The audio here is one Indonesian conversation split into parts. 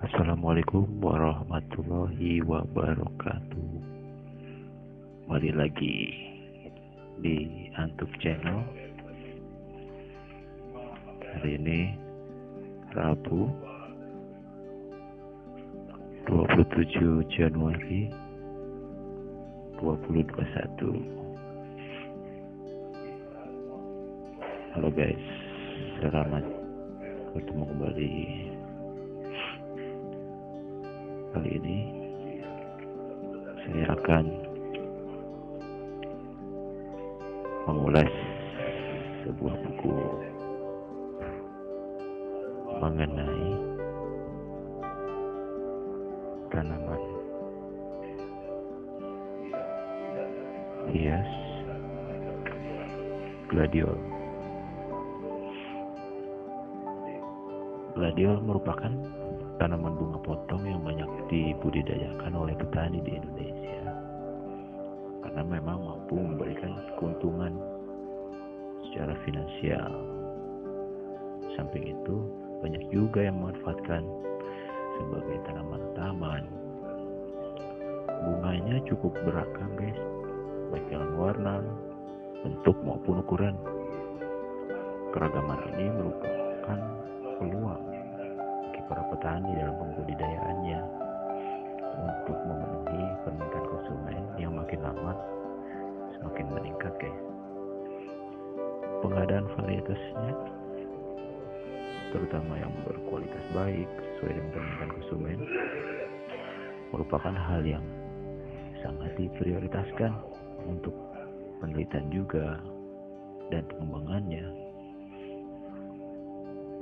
Assalamualaikum warahmatullahi wabarakatuh. Kembali lagi di Antuk Channel. Hari ini Rabu 27 Januari 2021. Halo guys, selamat bertemu kembali. Kali ini saya akan mengulas sebuah buku mengenai tanaman hias gladiol. Gladiol merupakan tanaman bunga potong yang banyak dibudidayakan oleh petani di Indonesia karena memang mampu memberikan keuntungan secara finansial. Samping itu, banyak juga yang memanfaatkan sebagai tanaman taman. Bunganya cukup beragam guys, baik dalam warna, bentuk maupun ukuran. Keragaman ini merupakan peluang bagi para petani dalam pembudidayaannya untuk memenuhi permintaan konsumen yang makin lama semakin meningkat guys. Pengadaan varietasnya terutama yang berkualitas baik sesuai dengan permintaan konsumen merupakan hal yang sangat diprioritaskan untuk penelitian juga dan pengembangannya.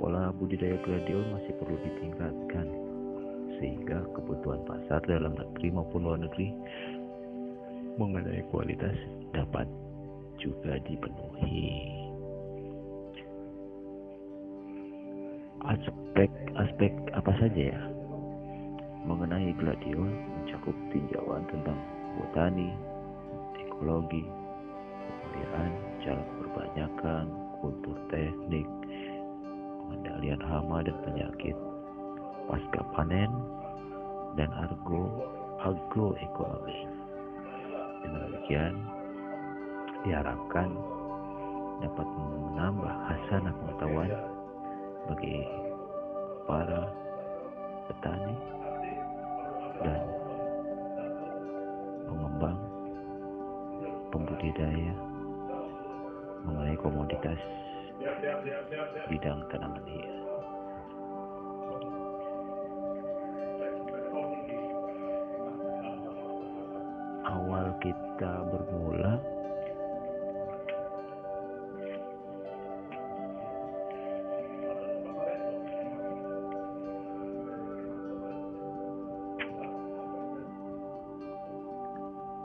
Pola budidaya gladiol masih perlu ditingkatkan sehingga kebutuhan pasar dalam negeri maupun luar negeri mengenai kualitas dapat juga dipenuhi. Aspek apa saja ya mengenai gladiol mencakup tinjauan tentang botani, ekologi, pemeliharaan, cara perbanyakan, kultur teknik, pengendalian hama dan penyakit, pasca panen, dan agroekologi. Dengan demikian diharapkan dapat menambah hasanah pengetahuan bagi para petani dan pengembang pembudidaya mengenai komoditas bidang tanaman hias. Awal kita bermula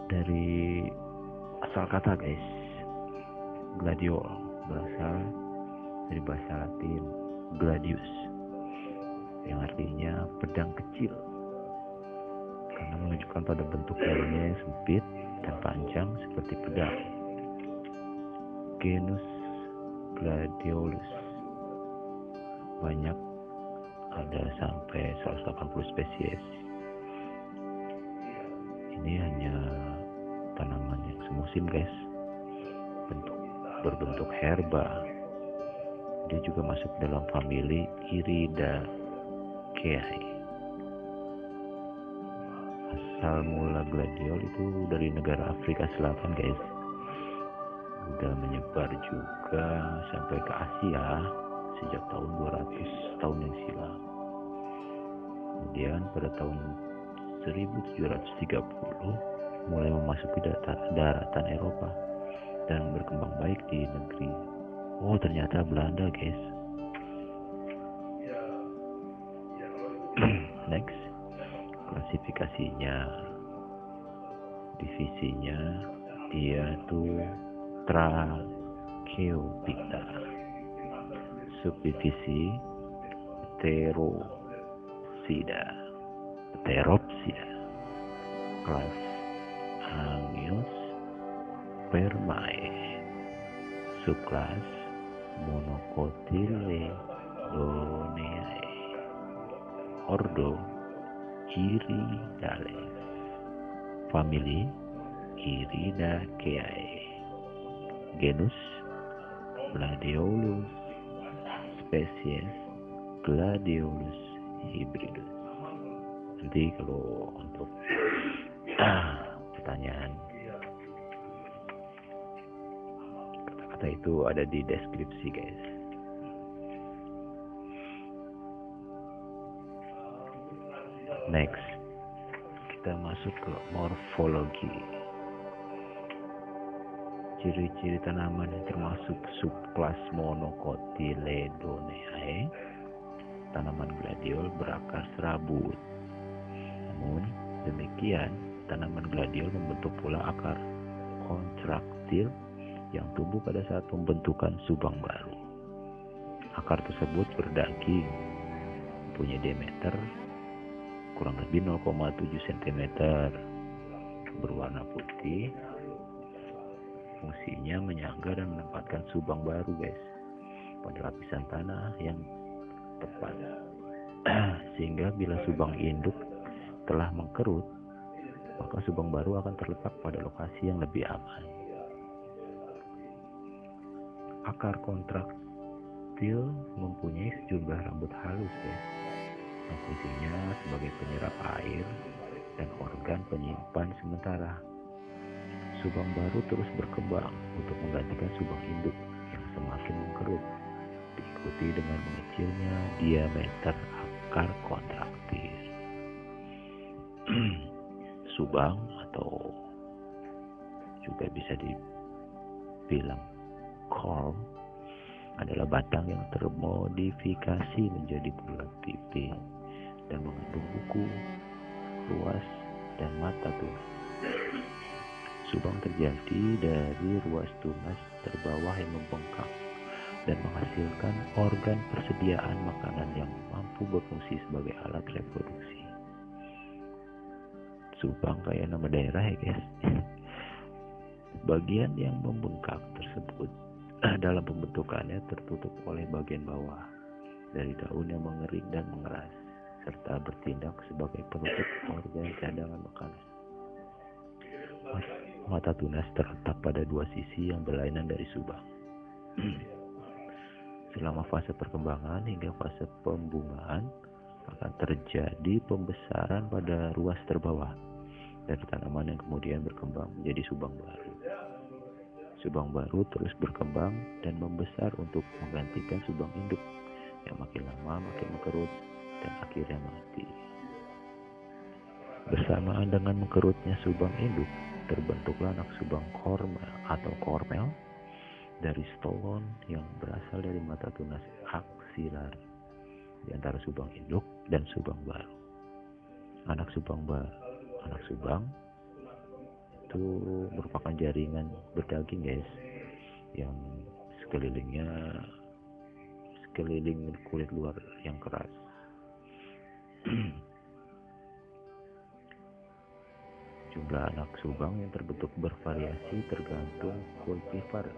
dari asal kata guys. Gladiol berasal dari bahasa Latin gladius yang artinya pedang kecil karena menunjukkan pada bentuk daunnya yang sempit dan panjang seperti pedang. Genus Gladiolus banyak, ada sampai 180 spesies. Ini hanya tanaman yang semusim guys, berbentuk herba. Dia juga masuk dalam famili Iridaceae. Asal mula gladiol itu dari negara Afrika Selatan guys, udah menyebar juga sampai ke Asia sejak tahun 200 tahun yang silam. Kemudian pada tahun 1730 mulai memasuki daratan Eropa dan berkembang baik di negeri. Oh, ternyata Belanda guys. Next, klasifikasinya, divisinya, dia tuh Tracheophyta. Subdivisi Pteropsida. Kelas Angiospermae. Subkelas Monocotyledoneae. Ordo Iridales. Famili Iridaceae. Genus Gladiolus. Spesies Gladiolus hybridus. Nanti kalau untuk pertanyaan kata-kata itu ada di deskripsi, guys. Next, kita masuk ke morfologi. Ciri-ciri tanaman yang termasuk subkelas Monocotyledoneae. Tanaman gladiol berakar serabut. Namun demikian, tanaman gladiol membentuk pula akar kontraktil yang tumbuh pada saat pembentukan subang baru. Akar tersebut berdaging, punya diameter kurang lebih 0,7 cm, berwarna putih. Fungsinya menyangga dan menempatkan subang baru, guys, pada lapisan tanah yang tepat. Sehingga bila subang induk telah mengkerut, maka subang baru akan terletak pada lokasi yang lebih aman. Akar kontraktil mempunyai sejumlah rambut halus, guys, yang fungsinya sebagai penyerap air dan organ penyimpan sementara. Subang baru terus berkembang untuk menggantikan subang induk yang semakin mengkerut, diikuti dengan mengecilnya diameter akar kontraktil. Subang atau juga bisa dibilang corm adalah batang yang termodifikasi menjadi bulat pipih dan mengandung buku, ruas, dan mata tunas. Subang terjadi dari ruas tunas terbawah yang membengkak dan menghasilkan organ persediaan makanan yang mampu berfungsi sebagai alat reproduksi. Subang kayak nama daerah ya, guys. Bagian yang membengkak tersebut dalam pembentukannya tertutup oleh bagian bawah dari daun yang mengering dan mengeras, serta bertindak sebagai penutup organ cadangan makanan. Mata tunas terletak pada dua sisi yang berlainan dari subang. Selama fase perkembangan hingga fase pembungaan akan terjadi pembesaran pada ruas terbawah dari tanaman yang kemudian berkembang menjadi subang baru. Subang baru terus berkembang dan membesar untuk menggantikan subang induk yang makin lama makin mengerut dan akhirnya mati. Bersamaan dengan mengkerutnya subang induk, terbentuklah anak subang kormel atau kormel dari stolon yang berasal dari mata tunas aksilar di antara subang induk dan subang baru. Anak subang itu merupakan jaringan berdaging, guys, yang sekeliling kulit luar yang keras. Jumlah anak subang yang terbentuk bervariasi tergantung kultivar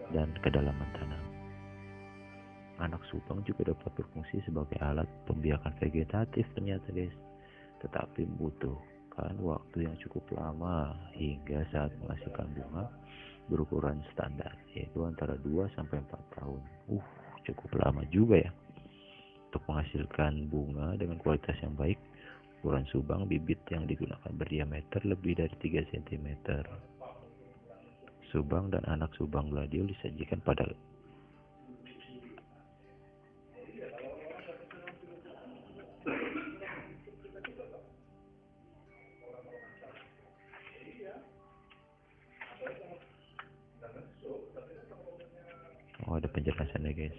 dan kedalaman tanam. Anak subang juga dapat berfungsi sebagai alat pembiakan vegetatif ternyata, guys, tetapi membutuhkan waktu yang cukup lama hingga saat menghasilkan bunga berukuran standar, yaitu antara 2 sampai 4 tahun. Cukup lama juga ya untuk menghasilkan bunga dengan kualitas yang baik. Ukuran subang bibit yang digunakan berdiameter lebih dari 3 cm. Subang dan anak subang gladiol disajikan pada ada penjelasannya, guys.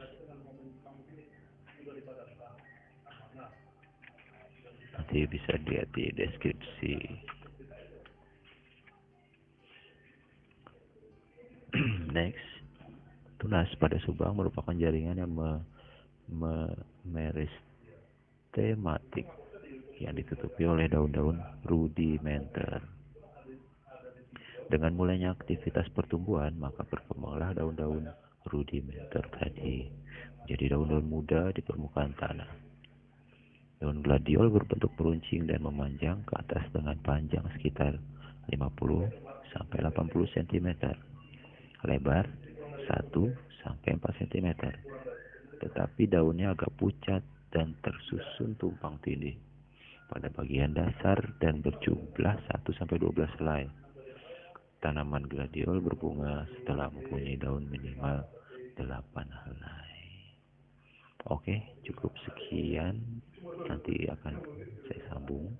Nanti bisa lihat di deskripsi. Next, tunas pada subang merupakan jaringan yang meristematik yang ditutupi oleh daun-daun rudimenter. Dengan mulainya aktivitas pertumbuhan, maka berkembanglah daun-daun rudimenter tadi menjadi daun-daun muda di permukaan tanah. Daun gladiol berbentuk meruncing dan memanjang ke atas dengan panjang sekitar 50 sampai 80 cm, lebar 1 sampai 4 cm, tetapi daunnya agak pucat dan tersusun tumpang tindih pada bagian dasar dan berjumlah 1 sampai 12 helai. Tanaman gladiol berbunga setelah mempunyai daun minimal 8 helai. Oke, cukup sekian. Nanti akan saya sambung.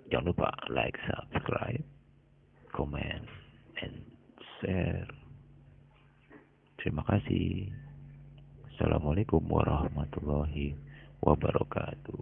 Jangan lupa like, subscribe, comment, and share. Terima kasih. Assalamualaikum warahmatullahi wabarakatuh.